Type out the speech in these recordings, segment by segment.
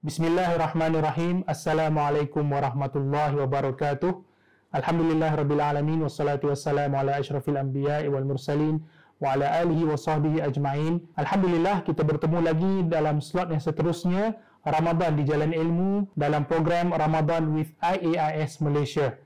Bismillahirrahmanirrahim. Assalamualaikum warahmatullahi wabarakatuh. Alhamdulillah rabbil alamin wassalatu wassalamu ala asyrafil anbiya'i wal mursalin wa ala alihi wa sahbihi ajma'in. Alhamdulillah kita bertemu lagi dalam slot yang seterusnya Ramadan di Jalan Ilmu dalam program Ramadan with IAIS Malaysia.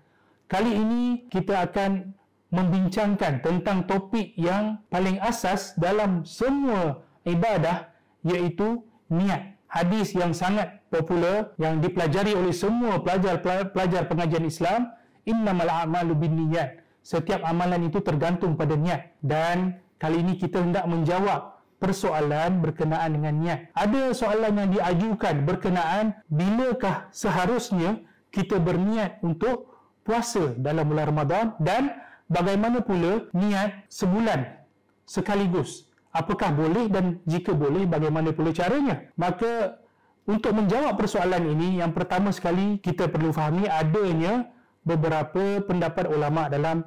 Kali ini kita akan membincangkan tentang topik yang paling asas dalam semua ibadah, iaitu niat. Hadis yang sangat popular yang dipelajari oleh semua pelajar pengajian Islam, innamal a'malu binniyat. Setiap amalan itu tergantung pada niat. Dan kali ini kita hendak menjawab persoalan berkenaan dengan niat. Ada soalan yang diajukan berkenaan bilakah seharusnya kita berniat untuk puasa dalam bulan Ramadan, dan bagaimana pula niat sebulan sekaligus. Apakah boleh, dan jika boleh, bagaimana pula caranya? Maka untuk menjawab persoalan ini, yang pertama sekali kita perlu fahami adanya beberapa pendapat ulama dalam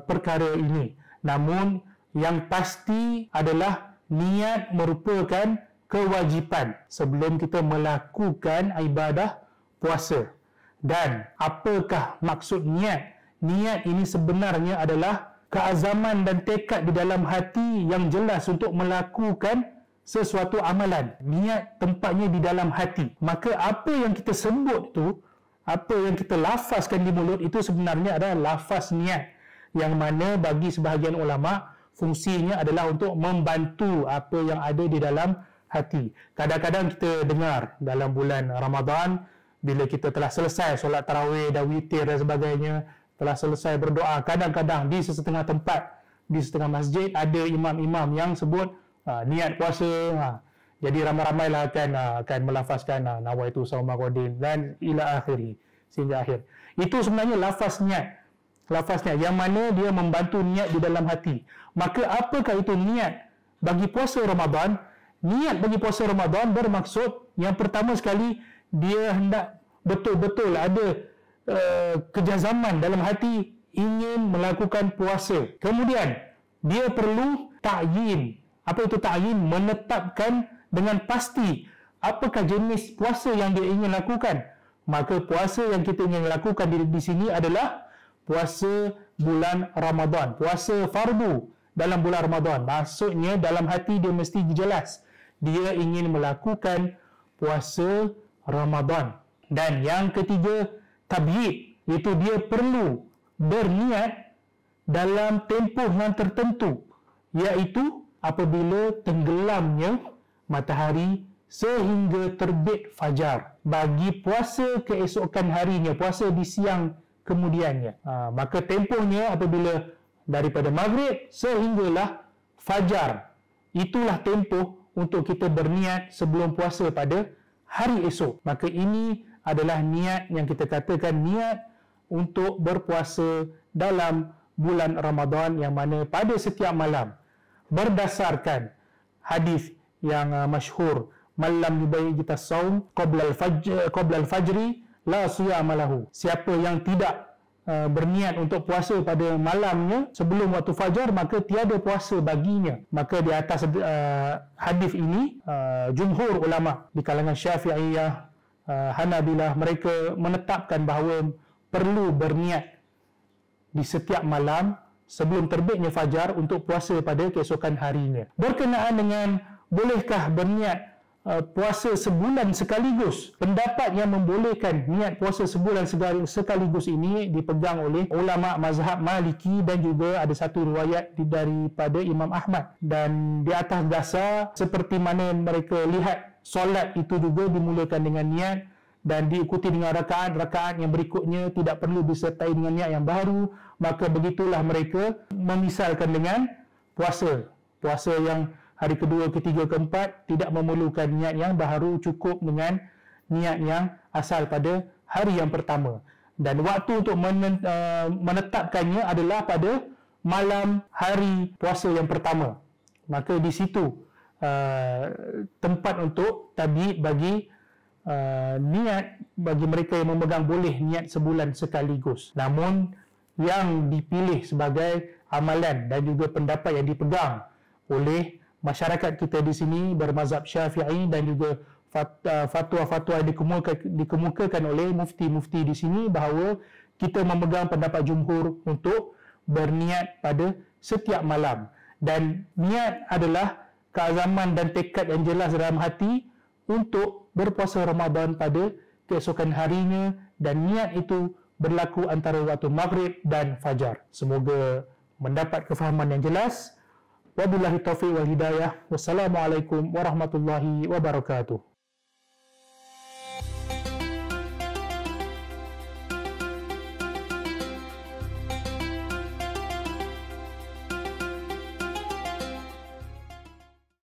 perkara ini. Namun yang pasti adalah niat merupakan kewajipan sebelum kita melakukan ibadah puasa. Dan apakah maksud niat? Niat ini sebenarnya adalah keazaman dan tekad di dalam hati yang jelas untuk melakukan sesuatu amalan. Niat tempatnya di dalam hati. Maka apa yang kita sebut tu, apa yang kita lafazkan di mulut itu sebenarnya adalah lafaz niat, yang mana bagi sebahagian ulama fungsinya adalah untuk membantu apa yang ada di dalam hati. Kadang-kadang kita dengar dalam bulan Ramadan, bila kita telah selesai solat tarawih dan witir dan sebagainya, telah selesai berdoa, kadang-kadang di sesetengah tempat, di setengah masjid ada imam-imam yang sebut niat puasa. Jadi ramai-ramailah akan melafazkan nawaitu shauma ghadin dan ila akhiri, sehingga akhir. Itu sebenarnya lafaz niat. Lafaz niat yang mana dia membantu niat di dalam hati. Maka apakah itu niat bagi puasa Ramadan? Niat bagi puasa Ramadan bermaksud yang pertama sekali dia hendak betul-betul ada kejazaman dalam hati ingin melakukan puasa. Kemudian dia perlu ta'yin. Apa itu ta'yin? Menetapkan dengan pasti apakah jenis puasa yang dia ingin lakukan. Maka puasa yang kita ingin lakukan di sini adalah puasa bulan Ramadan, puasa fardu dalam bulan Ramadan. Maksudnya dalam hati dia mesti jelas dia ingin melakukan puasa Ramadan. Dan yang ketiga, tabyid, iaitu dia perlu berniat dalam tempoh yang tertentu, iaitu apabila tenggelamnya matahari sehingga terbit fajar bagi puasa keesokan harinya, puasa di siang kemudiannya. Maka tempohnya apabila daripada maghrib sehinggalah fajar. Itulah tempoh untuk kita berniat sebelum puasa pada hari esok. Maka ini adalah niat yang kita katakan niat untuk berpuasa dalam bulan Ramadan, yang mana pada setiap malam berdasarkan hadis yang masyhur, man lam yubayyit as-saum qabla al-fajri la siyama lahu. Siapa yang tidak berniat untuk puasa pada malamnya sebelum waktu fajar, maka tiada puasa baginya. Maka di atas hadis ini jumhur ulama di kalangan Syafi'iyah, Hanabilah, mereka menetapkan bahawa perlu berniat di setiap malam sebelum terbitnya fajar untuk puasa pada keesokan harinya. Berkenaan dengan bolehkah berniat puasa sebulan sekaligus, pendapat yang membolehkan niat puasa sebulan sekaligus ini dipegang oleh ulama mazhab Maliki, dan juga ada satu riwayat daripada Imam Ahmad. Dan di atas dasar seperti mana mereka lihat solat itu juga dimulakan dengan niat dan diikuti dengan rakaat-rakaat yang berikutnya tidak perlu disertai dengan niat yang baru, maka begitulah mereka memisalkan dengan puasa. Puasa yang hari kedua, ketiga, keempat tidak memerlukan niat yang baru, cukup dengan niat yang asal pada hari yang pertama. Dan waktu untuk menetapkannya adalah pada malam hari puasa yang pertama. Maka di situ tempat untuk tabyid bagi niat bagi mereka yang memegang boleh niat sebulan sekaligus. Namun yang dipilih sebagai amalan dan juga pendapat yang dipegang oleh masyarakat kita di sini bermazhab Syafi'i dan juga fatwa-fatwa yang dikemukakan oleh mufti-mufti di sini bahawa kita memegang pendapat jumhur untuk berniat pada setiap malam, dan niat adalah keazaman dan tekad yang jelas dalam hati untuk berpuasa Ramadan pada keesokan harinya, dan niat itu berlaku antara waktu maghrib dan fajar. Semoga mendapat kefahaman yang jelas. Wabillahi taufiq wal hidayah. Wassalamualaikum warahmatullahi wabarakatuh.